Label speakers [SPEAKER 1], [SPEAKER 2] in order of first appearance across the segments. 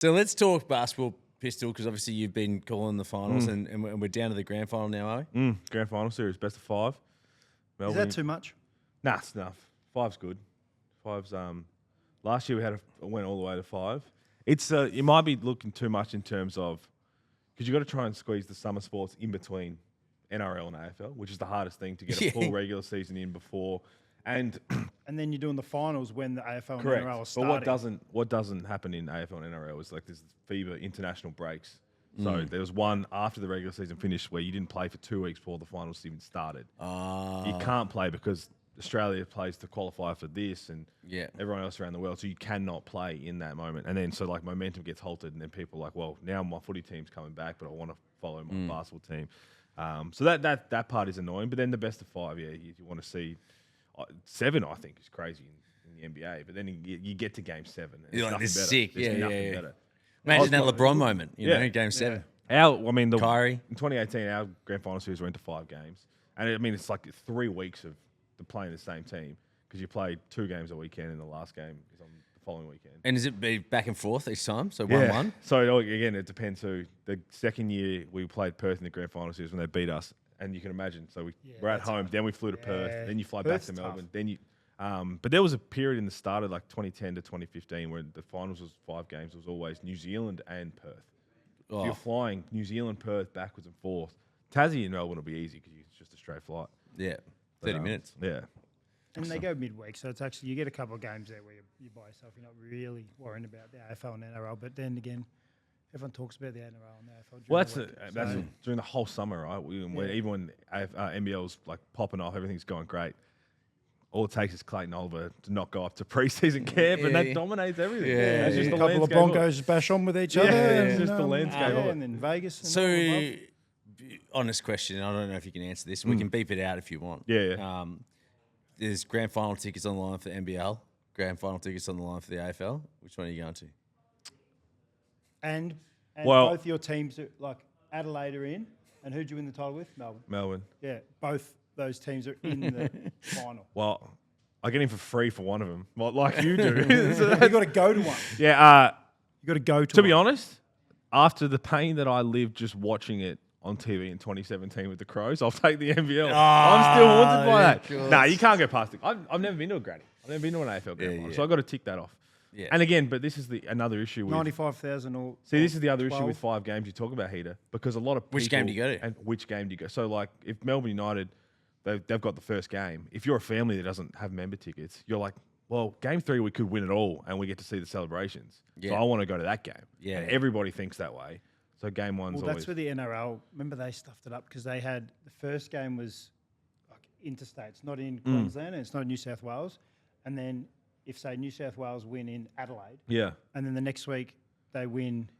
[SPEAKER 1] So let's talk basketball, Pistol, because obviously you've been calling the finals and we're down to the grand final now, are we?
[SPEAKER 2] Grand final series, best of 5.
[SPEAKER 3] Is that too much?
[SPEAKER 2] Nah, it's enough. 5's good. 5's last year we went all the way to 5. It's you might be looking too much in terms of because you got to try and squeeze the summer sports in between NRL and AFL, which is the hardest thing to get a full regular season in before. And
[SPEAKER 3] then you're doing the finals when the AFL and
[SPEAKER 2] correct.
[SPEAKER 3] NRL are starting.
[SPEAKER 2] But what doesn't happen in AFL and NRL is like this FIBA international breaks. So there was one after the regular season finished where you didn't play for 2 weeks before the finals even started. You can't play because Australia plays to qualify for this and everyone else around the world. So you cannot play in that moment. And then so like momentum gets halted and then people are like, well, now my footy team's coming back, but I want to follow my basketball team. So that part is annoying. But then the best of 5, you want to see 7, I think, is crazy in the NBA. But then you get to game 7. And
[SPEAKER 1] You're like, this is sick.
[SPEAKER 2] There's nothing better.
[SPEAKER 1] Imagine that LeBron moment, game 7.
[SPEAKER 2] Kyrie. In 2018, our grand final series went to 5 games. And I mean, it's like 3 weeks of playing the same team because you play 2 games a weekend and the last game is on the following weekend.
[SPEAKER 1] And is it be back and forth each time? So 1-1?
[SPEAKER 2] So again, it depends who. The second year we played Perth in the grand final series when they beat us. And you can imagine, so we're at home, then we flew to Perth, then you fly back to Melbourne, then you... but there was a period in the start of like 2010 to 2015 where the finals was 5 games. It was always New Zealand and Perth. If you're flying New Zealand, Perth, backwards and forth, Tassie and Melbourne will be easy because it's just a straight flight.
[SPEAKER 1] Yeah, 30 minutes.
[SPEAKER 2] Yeah.
[SPEAKER 3] And they go midweek, so it's actually, you get a couple of games there where you're by yourself. You're not really worrying about the AFL and NRL. But then again, everyone talks about the NRL and the AFL.
[SPEAKER 2] Well, that's during the whole summer, right? Even when NBL's like popping off, everything's going great. All it takes is Clayton Oliver to not go up to preseason camp, and that dominates everything.
[SPEAKER 3] Yeah,
[SPEAKER 2] it's just
[SPEAKER 3] a couple of Broncos bash on with each other.
[SPEAKER 2] It's just the landscape of it.
[SPEAKER 3] And then Vegas.
[SPEAKER 1] So, honest question, I don't know if you can answer this. We can beep it out if you want.
[SPEAKER 2] Yeah.
[SPEAKER 1] There's grand final tickets on the line for the NBL, grand final tickets on the line for the AFL. Which one are you going to?
[SPEAKER 3] And both your teams, like Adelaide are in, and who'd you win the title with?
[SPEAKER 2] Melbourne.
[SPEAKER 3] Yeah, both those teams are in the final.
[SPEAKER 2] Well, I get in for free for one of them, like you do.
[SPEAKER 3] So you got to go to one.
[SPEAKER 2] Yeah.
[SPEAKER 3] You got to go to.
[SPEAKER 2] To be honest, after the pain that I lived just watching it on TV in 2017 with the Crows, I'll take the NBL. I'm still haunted by that. Nah, you can't go past it. I've never been to a granny. I've never been to an AFL grand final, so I've got to tick that off. Yeah. And again, but this is another issue with
[SPEAKER 3] 95,000 or
[SPEAKER 2] this is the other
[SPEAKER 3] 12.
[SPEAKER 2] issue with 5 games you talk about, Heater, because a lot of people,
[SPEAKER 1] which game do you go to?
[SPEAKER 2] And which game do you go? So like if Melbourne United, they've got the first game. If you're a family that doesn't have member tickets, you're like, well, game 3 we could win it all and we get to see the celebrations. Yeah. So I want to go to that game. Yeah. And everybody thinks that way. So game 1's always...
[SPEAKER 3] Well, that's where the NRL, remember they stuffed it up because they had, the first game was like interstate. It's not in Queensland and it's not in New South Wales. And then if, say, New South Wales win in Adelaide, and then the next week they win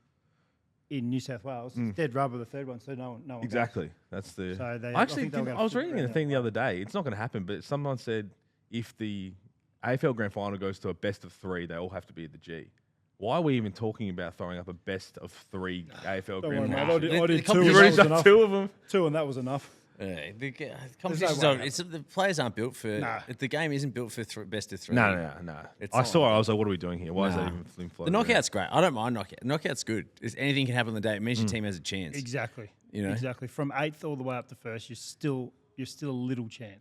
[SPEAKER 3] in New South Wales, it's dead rubber the third one, so no one
[SPEAKER 2] exactly.
[SPEAKER 3] goes.
[SPEAKER 2] That's the...
[SPEAKER 3] So
[SPEAKER 2] I was reading a thing the other day. It's not going to happen, but someone said if the AFL Grand Final goes to a best of 3, they all have to be at the G. Why are we even talking about throwing up a best of 3 AFL Grand Final?
[SPEAKER 3] I did 2.
[SPEAKER 2] You've already done 2 of them.
[SPEAKER 3] 2 and that was enough.
[SPEAKER 1] Yeah, the the players aren't built for. The game isn't built for best of 3.
[SPEAKER 2] No. I was like, what are we doing here? Why is that even floating?
[SPEAKER 1] The knockout's great. I don't mind knockout. Knockout's good. Anything can happen on the day. It means your team has a chance.
[SPEAKER 3] Exactly.
[SPEAKER 1] You know?
[SPEAKER 3] Exactly. From 8th all the way up to 1st, you're still a little chance.